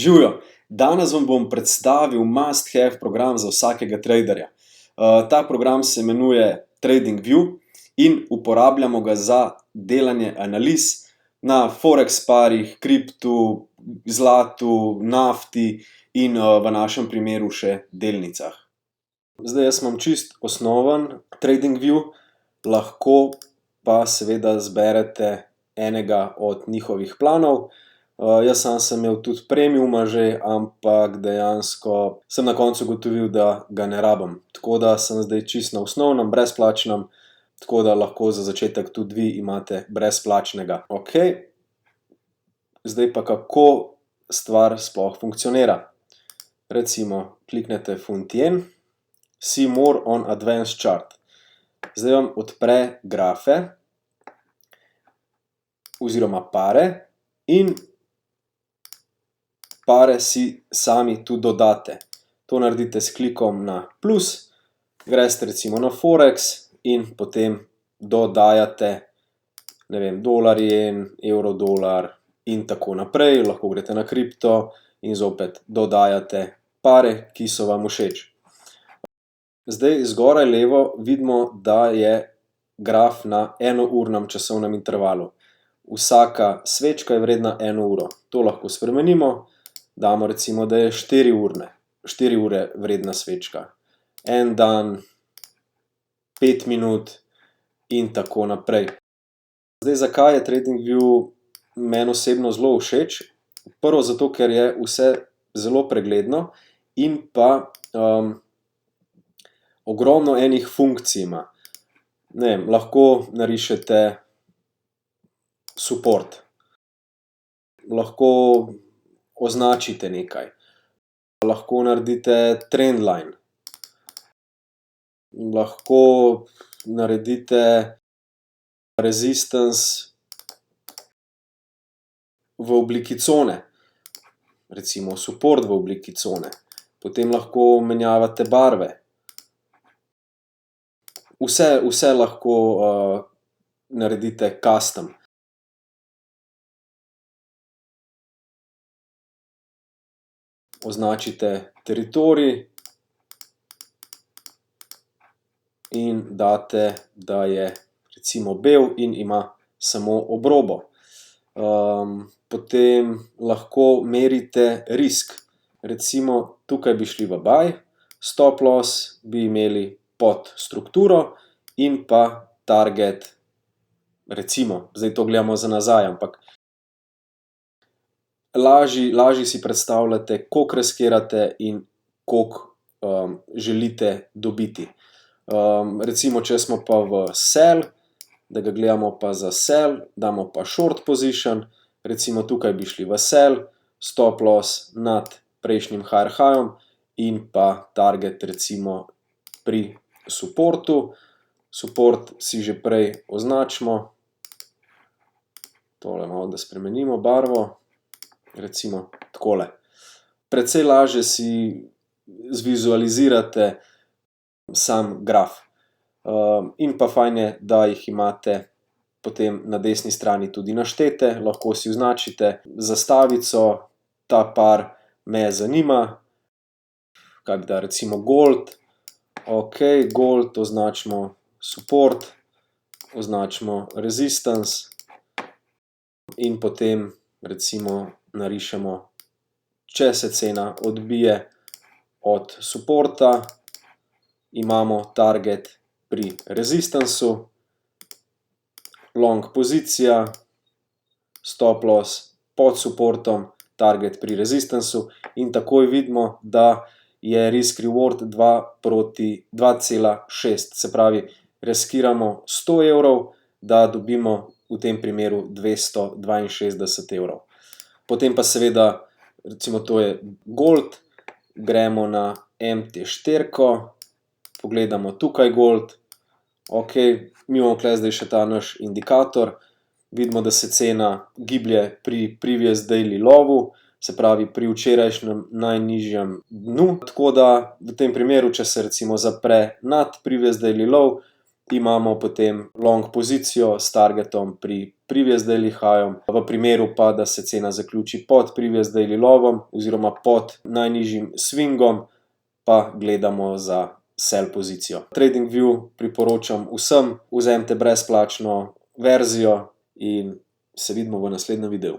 Živijo, danes vam bom predstavil must have program za vsakega traderja. Ta program se imenuje TradingView in uporabljamo ga za delanje analiz na forex parih, kriptu, zlatu, nafti in v našem primeru še delnicah. Zdaj jaz imam čist osnoven TradingView, lahko pa seveda zberete enega od njihovih planov. Jaz sam sem imel tudi premiuma že, ampak dejansko sem na koncu ugotovil, da ga ne rabim. Tako da sem zdaj čisto na osnovnem, brezplačnem, tako da lahko za začetek tudi vi imate brezplačnega. Ok, zdaj pa kako stvar sploh funkcionira. Recimo, kliknete Funt yen, See more on advanced chart. Zdaj vam odpre grafe oziroma pare in pare si sami tu dodate. To naredite s klikom na plus, greste recimo na forex in potem dodajate, ne vem, dolar, jen, evro, dolar in tako naprej. Lahko greste na kripto in zopet dodajate pare, ki so vam všeč. Zdaj zgoraj levo vidimo, da je graf na enournem časovnem intervalu. Vsaka svečka je vredna 1 uro. To lahko spremenimo. Damo recimo, da je 4 ure vredna svečka. En dan, 5 minut in tako naprej. Zdaj, zakaj je TradingView meni osebno zelo všeč? Prvo zato, ker je vse zelo pregledno in pa ogromno enih funkcij ima. Ne vem, lahko narišete support. Lahko označite nekaj. Lahko naredite trendline. Lahko naredite resistance v obliki cone. Recimo support v obliki cone. Potem lahko menjavate barve. Vse lahko naredite custom. Označite teritorij in date, da je recimo bel in ima samo obrobo. Potem lahko merite risk. Recimo tukaj bi šli v buy, stop loss bi imeli pod strukturo in pa target, recimo, zdaj to gledamo za nazaj, ampak lažje si predstavljate, koliko riskirate in koliko želite dobiti. Recimo, če smo pa v sell, da ga gledamo pa za sell, damo pa short position, recimo tukaj bi šli v sell, stop loss nad prejšnjim higher high-om in pa target recimo pri supportu. Support si že prej označimo. Tole malo, da spremenimo barvo. Recimo takole. Precej lažje si zvizualizirate sam graf. In pa fajn je, da jih imate potem na desni strani tudi naštete. Lahko si označite zastavico, ta par me zanima. Kaj bi da, recimo gold. Ok, gold, označimo support, označimo resistance in potem recimo narišemo, če se cena odbije od supporta, imamo target pri resistanceu, long pozicija, stop loss pod supportom, target pri resistanceu in takoj vidimo, da je risk reward 2 proti 2,6. Se pravi, riskiramo 100 evrov, da dobimo v tem primeru 262 evrov. Potem pa seveda, recimo to je gold, gremo na MT4, pogledamo tukaj gold. Ok, mi imamo tukaj zdaj še ta naš indikator. Vidimo, da se cena giblje pri previous daily lowu, se pravi pri včerajšnjem najnižjem dnu. Tako da v tem primeru, če se recimo zapre nad previous daily low, imamo potem long pozicijo s targetom pri previous daily highom. V primeru pa, da se cena zaključi pod previous daily lovom oziroma pod najnižjim swingom, pa gledamo za sell pozicijo. TradingView priporočam vsem, vzemite brezplačno verzijo in se vidimo v naslednjem videu.